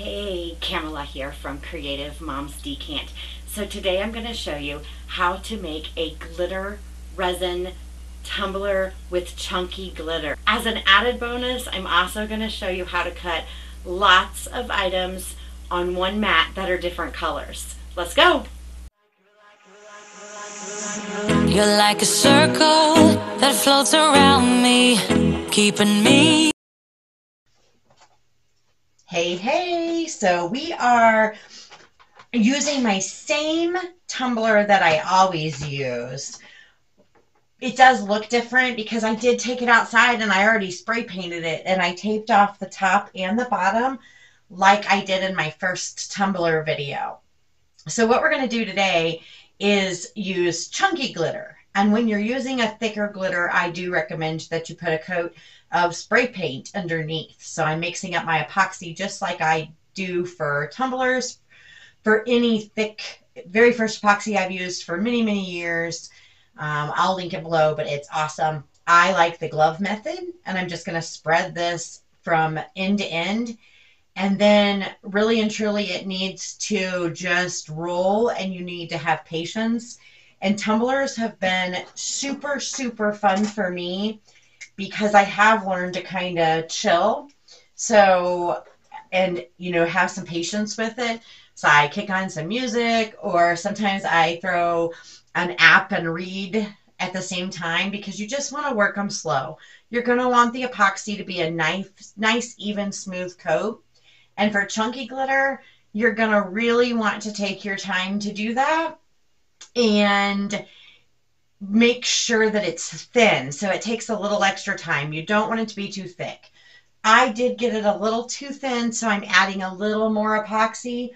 Hey, Kamela here from Creative Moms Decant. So today I'm going to show you how to make a glitter resin tumbler with chunky glitter. As an added bonus, I'm also going to show you how to cut lots of items on one mat that are different colors. Let's go! You're like a circle that floats around me, keeping me. Hey, so we are using my same tumbler that I always use. It does look different because I did take it outside and I already spray painted it, and I taped off the top and the bottom like I did in my first tumbler video. So what we're going to do today is use chunky glitter. And when you're using a thicker glitter, I do recommend that you put a coat of spray paint underneath. So I'm mixing up my epoxy just like I do for tumblers. For any thick, very first epoxy I've used for many, many years. I'll link it below, but it's awesome. I like the glove method, and I'm just going to spread this from end to end. And then really and truly it needs to just roll, and you need to have patience. And tumblers have been super, super fun for me because I have learned to kind of chill. So, and have some patience with it. So I kick on some music, or sometimes I throw an app and read at the same time because you just want to work them slow. You're going to want the epoxy to be a nice, even, smooth coat. And for chunky glitter, you're going to really want to take your time to do that and make sure that it's thin. So it takes a little extra time. You don't want it to be too thick. I did get it a little too thin, so I'm adding a little more epoxy,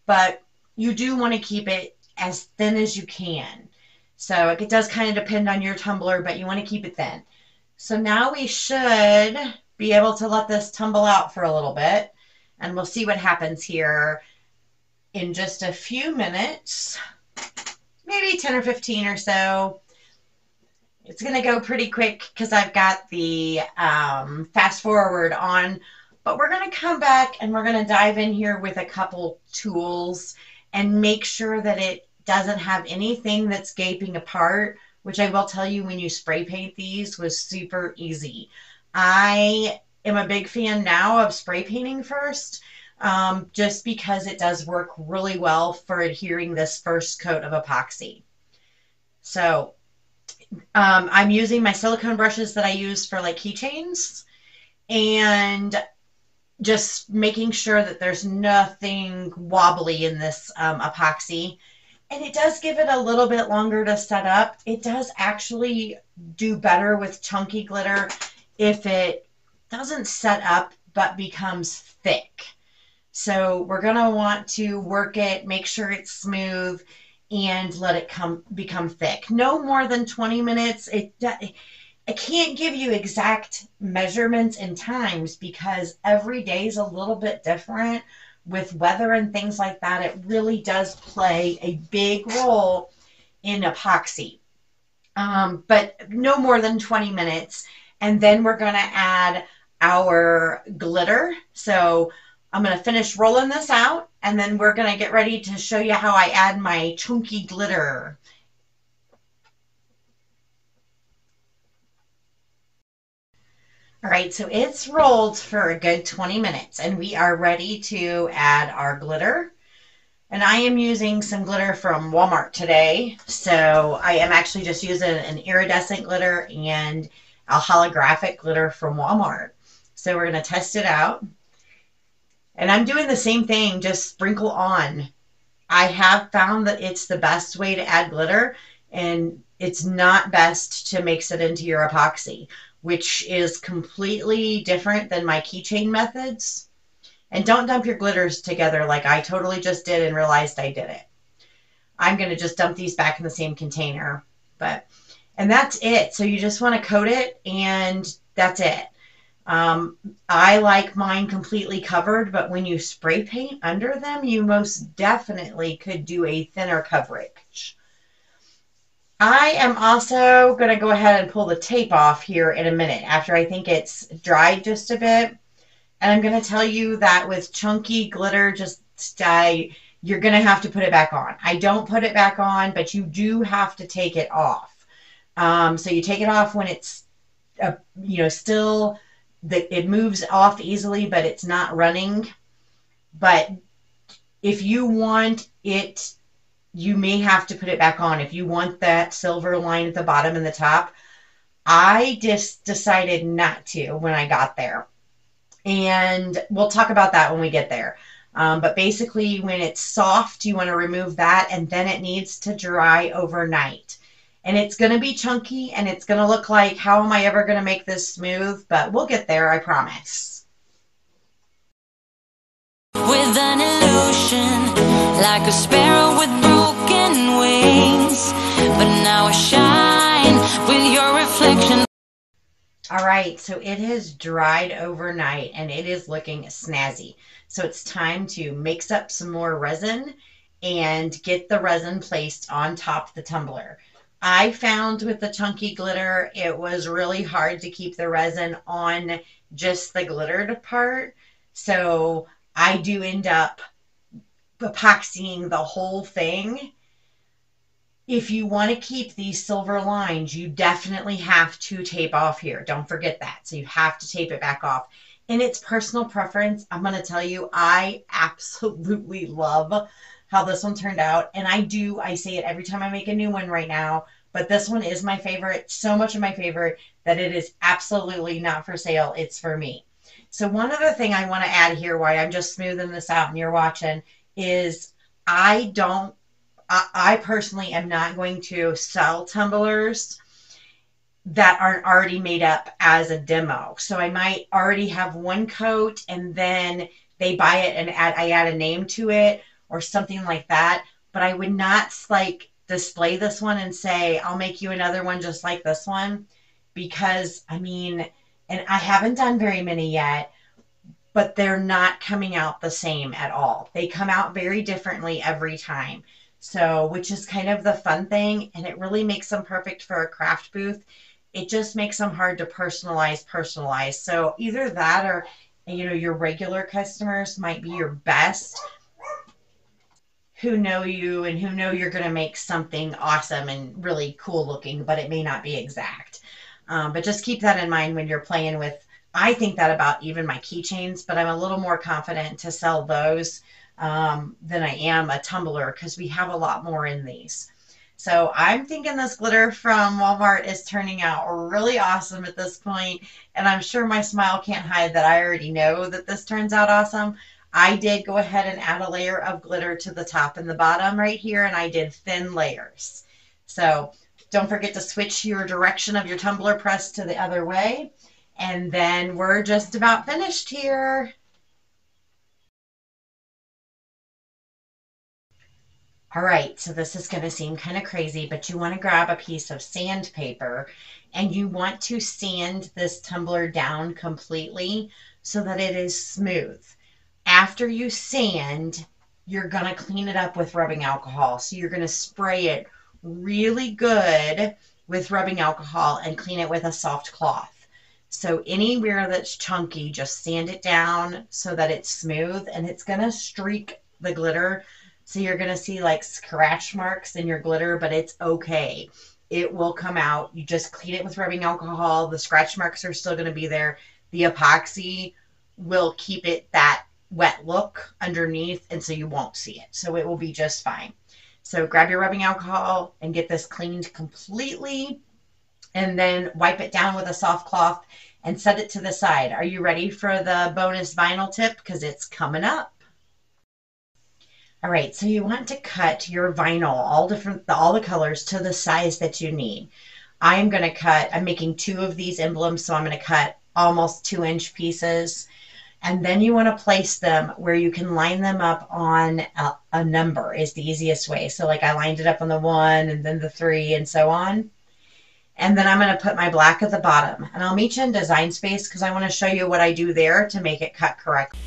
but you do want to keep it as thin as you can. So it does kind of depend on your tumbler, but you want to keep it thin. So now we should be able to let this tumble out for a little bit. And we'll see what happens here in just a few minutes, maybe 10 or 15 or so. It's going to go pretty quick because I've got the fast forward on, but we're going to come back and we're going to dive in here with a couple tools and make sure that it doesn't have anything that's gaping apart, which I will tell you, when you spray paint these, was super easy. I am a big fan now of spray painting first, just because it does work really well for adhering this first coat of epoxy. So I'm using my silicone brushes that I use for like keychains, and just making sure that there's nothing wobbly in this epoxy. And it does give it a little bit longer to set up. It does actually do better with chunky glitter if it doesn't set up but becomes thick. So we're going to want to work it, make sure it's smooth, and let it become thick. No more than 20 minutes. I can't give you exact measurements and times because every day is a little bit different with weather and things like that. It really does play a big role in epoxy. But no more than 20 minutes. And then we're going to add our glitter. So I'm going to finish rolling this out, and then we're going to get ready to show you how I add my chunky glitter. All right, so it's rolled for a good 20 minutes, and we are ready to add our glitter. And I am using some glitter from Walmart today. So I am actually just using an iridescent glitter and a holographic glitter from Walmart. So we're going to test it out. And I'm doing the same thing, just sprinkle on. I have found that it's the best way to add glitter, and it's not best to mix it into your epoxy, which is completely different than my keychain methods. And don't dump your glitters together like I totally just did and realized I did it. I'm going to just dump these back in the same container. And that's it. So you just want to coat it, and that's it. I like mine completely covered, but when you spray paint under them, you most definitely could do a thinner coverage. I am also going to go ahead and pull the tape off here in a minute after I think it's dried just a bit. And I'm going to tell you that with chunky glitter, just you're going to have to put it back on. I don't put it back on, but you do have to take it off. So you take it off when it's, still, it moves off easily, but it's not running. But if you want it, you may have to put it back on. If you want that silver line at the bottom and the top, I just decided not to when I got there. And we'll talk about that when we get there. But basically, when it's soft, you want to remove that, and then it needs to dry overnight. And it's going to be chunky, and it's going to look like, how am I ever going to make this smooth? But we'll get there, I promise. With an illusion, like a sparrow with broken wings, but now I shine with your reflection. All right, so it has dried overnight and it is looking snazzy. So it's time to mix up some more resin and get the resin placed on top of the tumbler. I found with the chunky glitter, it was really hard to keep the resin on just the glittered part. So I do end up epoxying the whole thing. If you want to keep these silver lines, you definitely have to tape off here. Don't forget that. So you have to tape it back off. And it's personal preference. I'm going to tell you, I absolutely love how this one turned out. And I say it every time I make a new one right now, but this one is my favorite. So much of my favorite that it is absolutely not for sale. It's for me. So one other thing I want to add here while I'm just smoothing this out and you're watching is I personally am not going to sell tumblers that aren't already made up as a demo. So I might already have one coat and then they buy it and I add a name to it or something like that. But I would not display this one and say, I'll make you another one just like this one. Because and I haven't done very many yet, but they're not coming out the same at all. They come out very differently every time. So, which is kind of the fun thing, and it really makes them perfect for a craft booth. It just makes them hard to personalize. So either that or, your regular customers might be your best, who know you and who know you're going to make something awesome and really cool looking, but it may not be exact. But just keep that in mind when you're playing with, I think that about even my keychains, but I'm a little more confident to sell those than I am a tumbler because we have a lot more in these. So I'm thinking this glitter from Walmart is turning out really awesome at this point, and I'm sure my smile can't hide that I already know that this turns out awesome. I did go ahead and add a layer of glitter to the top and the bottom right here, and I did thin layers. So don't forget to switch your direction of your tumbler press to the other way, and then we're just about finished here. All right, so this is going to seem kind of crazy, but you want to grab a piece of sandpaper and you want to sand this tumbler down completely so that it is smooth. After you sand, you're going to clean it up with rubbing alcohol. So you're going to spray it really good with rubbing alcohol and clean it with a soft cloth. So anywhere that's chunky, just sand it down so that it's smooth, and it's going to streak the glitter. So you're going to see like scratch marks in your glitter, but it's okay. It will come out. You just clean it with rubbing alcohol. The scratch marks are still going to be there. The epoxy will keep it that wet look underneath, and so you won't see it. So it will be just fine. So grab your rubbing alcohol and get this cleaned completely, and then wipe it down with a soft cloth and set it to the side. Are you ready for the bonus vinyl tip? Because it's coming up. All right, so you want to cut your vinyl, all the colors to the size that you need. I'm making 2 of these emblems, so I'm going to cut almost 2-inch pieces. And then you want to place them where you can line them up on a number is the easiest way. So like I lined it up on the 1 and then the 3 and so on. And then I'm going to put my black at the bottom. And I'll meet you in Design Space because I want to show you what I do there to make it cut correctly.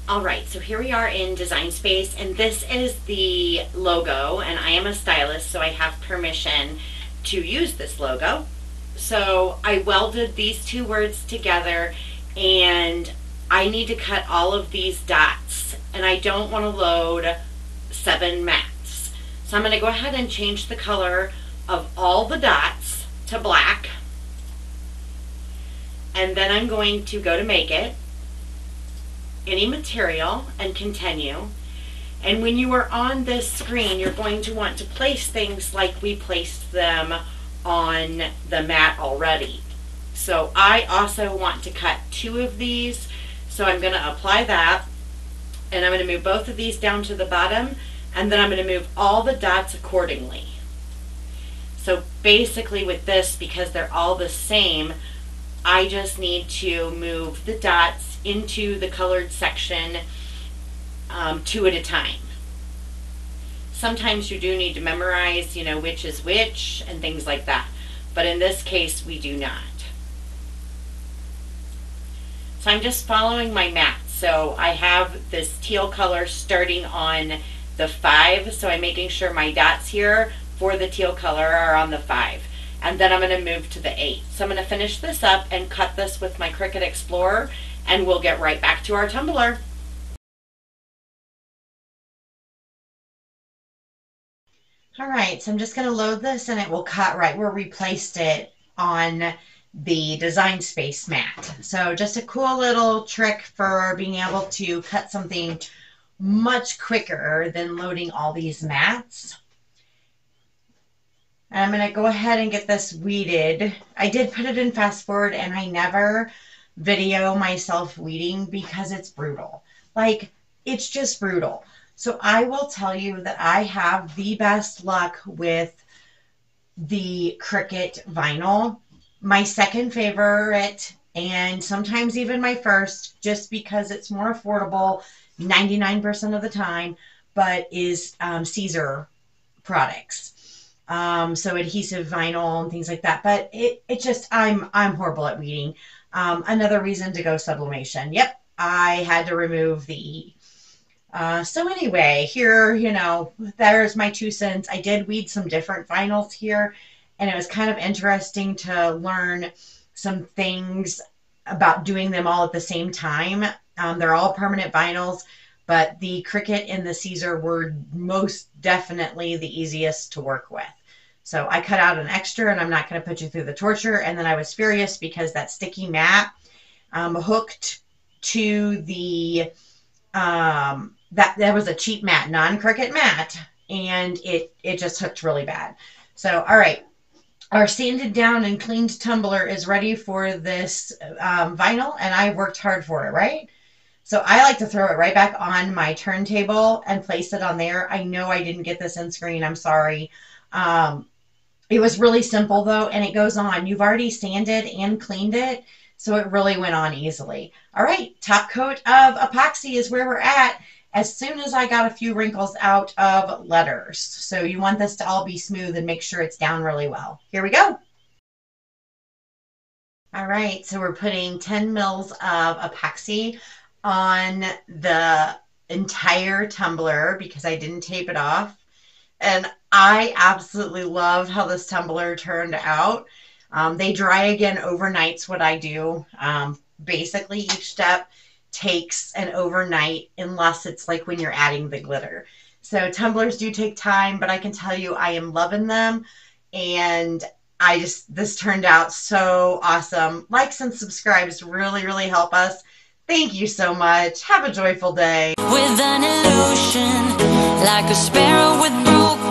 All right, so here we are in Design Space, and this is the logo, and I am a stylist, so I have permission to use this logo. So I welded these 2 words together, and I need to cut all of these dots, and I don't want to load 7 mats. So I'm going to go ahead and change the color of all the dots to black, and then I'm going to go to make it, any material, and continue. And when you are on this screen, you're going to want to place things like we placed them on the mat already. So I also want to cut 2 of these, so I'm going to apply that, and I'm going to move both of these down to the bottom, and then I'm going to move all the dots accordingly. So basically with this, because they're all the same, I just need to move the dots into the colored section 2 at a time. Sometimes you do need to memorize, which is which and things like that. But in this case, we do not. So I'm just following my mat. So I have this teal color starting on the 5. So I'm making sure my dots here for the teal color are on the 5. And then I'm going to move to the 8. So I'm going to finish this up and cut this with my Cricut Explorer, and we'll get right back to our tumbler. All right, so I'm just going to load this, and it will cut right where we placed it on the design space mat. So just a cool little trick for being able to cut something much quicker than loading all these mats. And I'm going to go ahead and get this weeded. I did put it in fast forward, and I never video myself weeding because it's brutal. Like, it's just brutal. So I will tell you that I have the best luck with the Cricut vinyl. My second favorite, and sometimes even my first, just because it's more affordable 99% of the time, but is Caesar products. So adhesive vinyl and things like that. But it just, I'm horrible at weeding. Another reason to go sublimation. Yep, I had to remove the E. So anyway, here, there's my 2 cents. I did weed some different vinyls here, and it was kind of interesting to learn some things about doing them all at the same time. They're all permanent vinyls, but the Cricut and the Caesar were most definitely the easiest to work with. So I cut out an extra, and I'm not going to put you through the torture. And then I was furious because that sticky mat hooked to the that was a cheap mat, non-Cricut mat, and it just hooked really bad. So all right, our sanded down and cleaned tumbler is ready for this vinyl, and I worked hard for it, right? So I like to throw it right back on my turntable and place it on there. I know I didn't get this in screen, I'm sorry. It was really simple though, and it goes on. You've already sanded and cleaned it, so it really went on easily. All right, top coat of epoxy is where we're at. As soon as I got a few wrinkles out of letters. So you want this to all be smooth and make sure it's down really well. Here we go. All right, so we're putting 10 mils of epoxy on the entire tumbler because I didn't tape it off. And I absolutely love how this tumbler turned out. They dry again overnight's what I do. Basically, each step takes an overnight unless it's like when you're adding the glitter. So tumblers do take time, but I can tell you I am loving them. And this turned out so awesome. Likes and subscribes really, really help us. Thank you so much. Have a joyful day. With an illusion, like a sparrow with broken